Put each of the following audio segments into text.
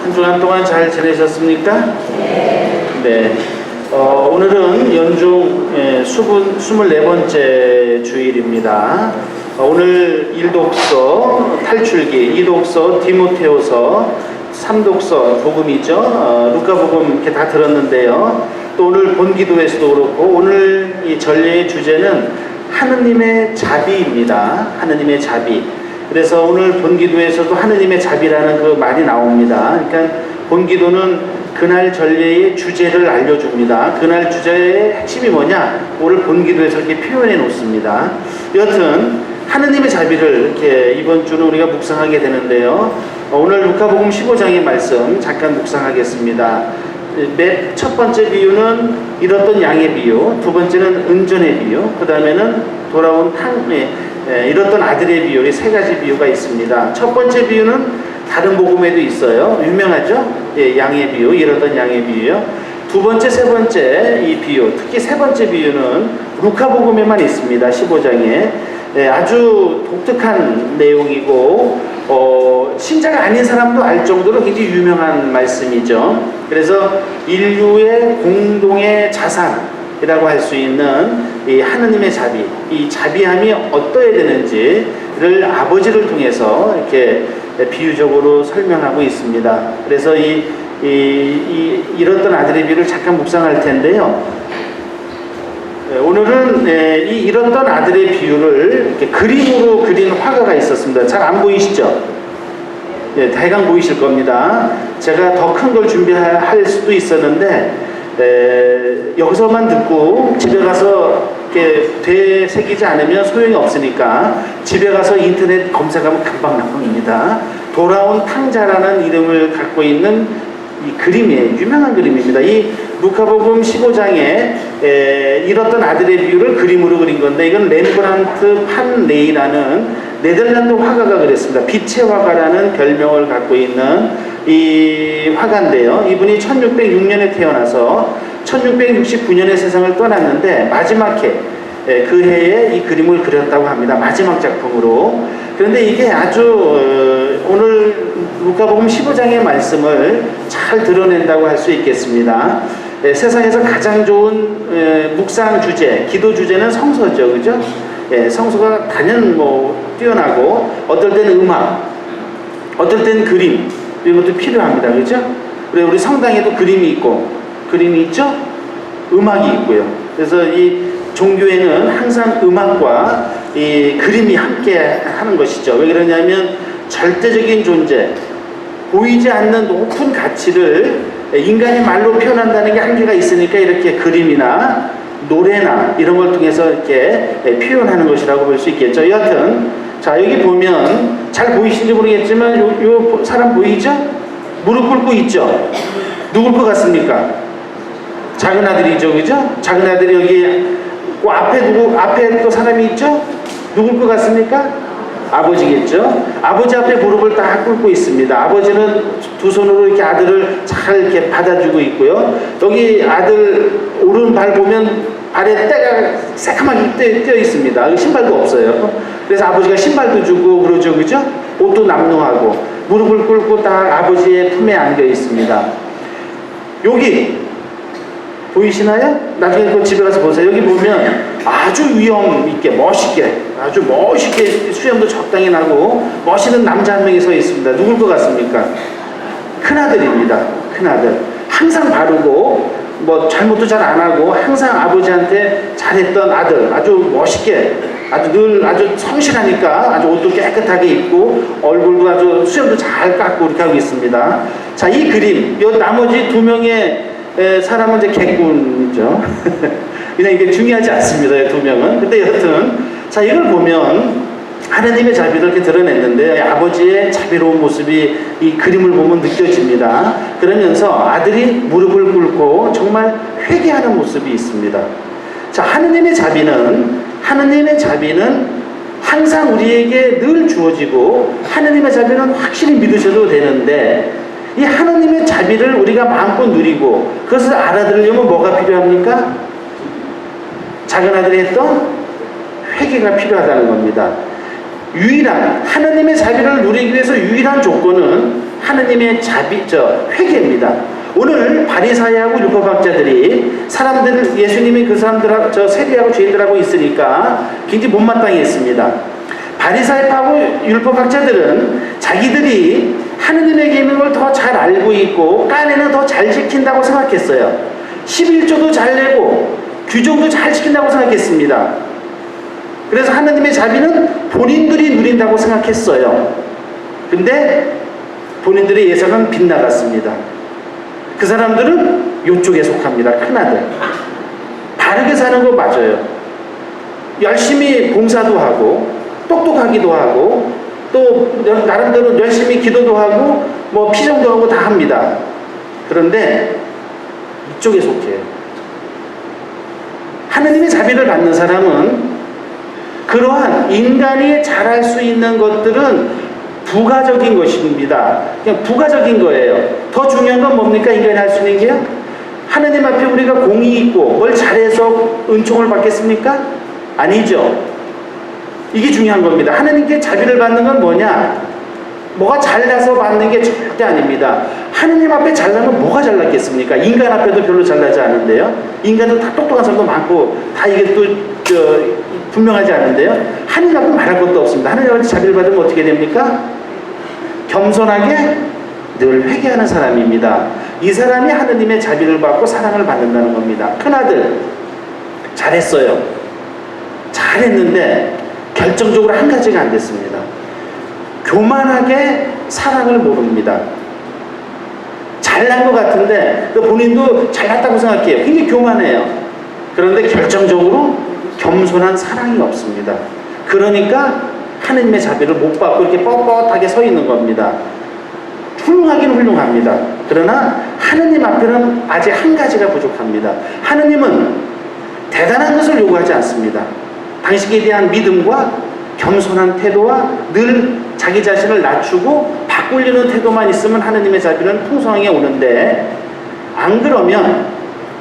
한 주간 동안 잘 지내셨습니까? 네. 오늘은 연중 수분 24번째 주일입니다. 오늘 1독서 탈출기, 2독서 디모데후서, 3독서 복음이죠. 루카복음 이렇게 다 들었는데요. 또 오늘 본기도에서도 그렇고 오늘 이 전례의 주제는 하느님의 자비입니다. 하느님의 자비. 그래서 오늘 본기도에서도 하느님의 자비라는 그 말이 나옵니다. 그러니까 본기도는 그날 전례의 주제를 알려줍니다. 그날 주제의 핵심이 뭐냐? 오늘 본기도에서 이렇게 표현해 놓습니다. 여튼 하느님의 자비를 이렇게 이번 주는 우리가 묵상하게 되는데요. 오늘 루카복음 15장의 말씀 잠깐 묵상하겠습니다. 첫 번째 비유는 잃었던 양의 비유, 두 번째는 은전의 비유, 그 다음에는 돌아온 잃었던 아들의 비유, 이 세 가지 비유가 있습니다. 첫 번째 비유는 다른 복음에도 있어요. 유명하죠? 양의 비유, 잃었던 양의 비유요. 두 번째, 세 번째 이 비유, 특히 세 번째 비유는 루카복음에만 있습니다. 15장에. 아주 독특한 내용이고 신자가 아닌 사람도 알 정도로 굉장히 유명한 말씀이죠. 그래서 인류의 공동의 자산이라고 할 수 있는 이 하느님의 자비, 이 자비함이 어떠해야 되는지를 아버지를 통해서 이렇게 비유적으로 설명하고 있습니다. 그래서 잃었던 아들의 비유를 잠깐 묵상할 텐데요. 오늘은 이 잃었던 아들의 비유를 이렇게 그림으로 그린 화가가 있었습니다. 잘 안 보이시죠? 대강 보이실 겁니다. 제가 더 큰 걸 준비할 수도 있었는데 여기서만 듣고 집에 가서 이렇게 되새기지 않으면 소용이 없으니까 집에 가서 인터넷 검색하면 금방 나옵니다. 돌아온 탕자라는 이름을 갖고 있는 이 그림이에요. 유명한 그림입니다. 이 루카복음 15장에 잃었던 아들의 비유를 그림으로 그린 건데 이건 렘브란트 판 레이라는 네덜란드 화가가 그랬습니다. 빛의 화가라는 별명을 갖고 있는 이 화가인데요. 이분이 1606년에 태어나서 1669년에 세상을 떠났는데 마지막 해, 그 해에 이 그림을 그렸다고 합니다. 마지막 작품으로. 그런데 이게 아주 오늘 루카복음 15장의 말씀을 잘 드러낸다고 할 수 있겠습니다. 세상에서 가장 좋은 묵상 주제, 기도 주제는 성서죠, 그죠? 성서가 단연 뛰어나고 어떨 때는 음악, 어떨 때는 그림 이런 것도 필요합니다, 그죠? 우리 성당에도 그림이 있죠? 음악이 있고요. 그래서 이 종교에는 항상 음악과 이 그림이 함께 하는 것이죠. 왜 그러냐면 절대적인 존재, 보이지 않는 높은 가치를 인간이 말로 표현한다는 게 한계가 있으니까 이렇게 그림이나 노래나 이런 걸 통해서 이렇게 표현하는 것이라고 볼 수 있겠죠. 여하튼 자, 여기 보면 잘 보이시는지 모르겠지만 요 사람 보이죠? 무릎 꿇고 있죠? 누굴 것 같습니까? 작은 아들이죠, 그죠? 작은 아들이 여기 앞에 또 사람이 있죠? 누굴 것 같습니까? 아버지겠죠? 아버지 앞에 무릎을 딱 꿇고 있습니다. 아버지는 두 손으로 이렇게 아들을 잘 이렇게 받아주고 있고요. 여기 아들 오른발 보면 발에 때가 새카맣게 떼어 있습니다. 신발도 없어요. 그래서 아버지가 신발도 주고 그러죠, 그죠? 옷도 남루하고 무릎을 꿇고 딱 아버지의 품에 안겨 있습니다. 여기 보이시나요? 나중에 그 집에 가서 보세요. 여기 보면 아주 위험 있게 아주 멋있게 수염도 적당히 나고 멋있는 남자 한 명이 서 있습니다. 누굴 것 같습니까? 큰아들입니다. 큰아들. 항상 바르고 잘못도 잘 안 하고 항상 아버지한테 잘했던 아들. 아주 멋있게 아주 성실하니까 아주 옷도 깨끗하게 입고 얼굴도 아주 수염도 잘 깎고 이렇게 하고 있습니다. 자, 이 그림, 이 나머지 두 명의 사람은 이제 개꾼이죠. 그냥 이게 중요하지 않습니다. 두 명은. 근데 여하튼 자, 이걸 보면 하느님의 자비를 이렇게 드러냈는데 아버지의 자비로운 모습이 이 그림을 보면 느껴집니다. 그러면서 아들이 무릎을 꿇고 정말 회개하는 모습이 있습니다. 자, 하느님의 자비는 항상 우리에게 늘 주어지고 하느님의 자비는 확실히 믿으셔도 되는데 이 하느님의 자비를 우리가 마음껏 누리고 그것을 알아들으려면 뭐가 필요합니까? 작은 아들이 했던 회개가 필요하다는 겁니다. 유일한 하느님의 자비를 누리기 위해서 유일한 조건은 하느님의 회개입니다. 오늘 바리사이하고 율법학자들이 사람들을 예수님이 그 사람들 세리하고 죄인들하고 있으니까 굉장히 못마땅했습니다. 바리사이하고 율법학자들은 자기들이 하느님의 계명을 더 잘 알고 있고 깐에는 더 잘 지킨다고 생각했어요. 11조도 잘 내고 규정도 잘 지킨다고 생각했습니다. 그래서 하느님의 자비는 본인들이 누린다고 생각했어요. 근데 본인들의 예상은 빗나갔습니다. 그 사람들은 이쪽에 속합니다. 큰아들. 바르게 사는 거 맞아요. 열심히 봉사도 하고 똑똑하기도 하고 또 나름대로 열심히 기도도 하고 뭐 피정도 하고 다 합니다. 그런데 이쪽에 속해요. 하느님의 자비를 받는 사람은 그러한 인간이 잘할 수 있는 것들은 부가적인 것입니다. 그냥 부가적인 거예요. 더 중요한 건 뭡니까? 인간이 할 수 있는 게요? 하느님 앞에 우리가 공의 있고 뭘 잘해서 은총을 받겠습니까? 아니죠. 이게 중요한 겁니다. 하느님께 자비를 받는 건 뭐냐? 뭐가 잘나서 받는 게 절대 아닙니다. 하느님 앞에 잘나면 뭐가 잘났겠습니까? 인간 앞에도 별로 잘나지 않은데요. 인간은 다 똑똑한 사람도 많고 다 이게 또 분명하지 않은데요. 하느님 앞에 말할 것도 없습니다. 하느님 앞에 자비를 받으면 어떻게 됩니까? 겸손하게 늘 회개하는 사람입니다. 이 사람이 하느님의 자비를 받고 사랑을 받는다는 겁니다. 큰아들 잘했어요. 잘했는데 결정적으로 한 가지가 안 됐습니다. 교만하게 사랑을 모릅니다. 잘난 것 같은데 본인도 잘났다고 생각해요. 굉장히 교만해요. 그런데 결정적으로 겸손한 사랑이 없습니다. 그러니까 하느님의 자비를 못 받고 이렇게 뻣뻣하게 서 있는 겁니다. 훌륭하긴 훌륭합니다. 그러나 하느님 앞에는 아직 한 가지가 부족합니다. 하느님은 대단한 것을 요구하지 않습니다. 당신에 대한 믿음과 겸손한 태도와 늘 자기 자신을 낮추고 바꾸려는 태도만 있으면 하느님의 자비는 풍성하게 오는데, 안 그러면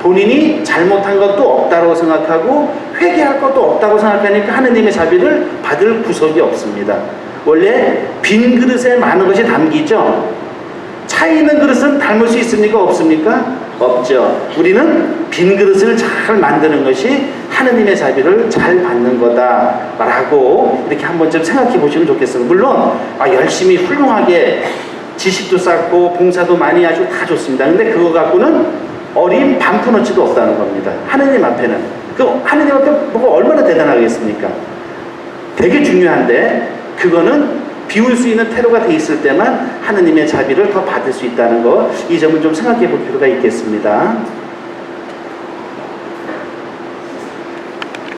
본인이 잘못한 것도 없다고 생각하고 회개할 것도 없다고 생각하니까 하느님의 자비를 받을 구석이 없습니다. 원래 빈 그릇에 많은 것이 담기죠. 차 있는 그릇은 담을 수 있습니까? 없습니까? 없죠. 우리는 빈 그릇을 잘 만드는 것이 하느님의 자비를 잘 받는 거다라고 이렇게 한 번쯤 생각해 보시면 좋겠습니다. 물론 열심히 훌륭하게 지식도 쌓고 봉사도 많이 하시고 다 좋습니다. 근데 그거 갖고는 어린 반푼어치도 없다는 겁니다. 하느님 앞에는. 그 하느님 앞에 뭐가 얼마나 대단하겠습니까? 되게 중요한데 그거는 비울 수 있는 태도가 돼 있을 때만 하느님의 자비를 더 받을 수 있다는 거, 이 점은 좀 생각해 볼 필요가 있겠습니다.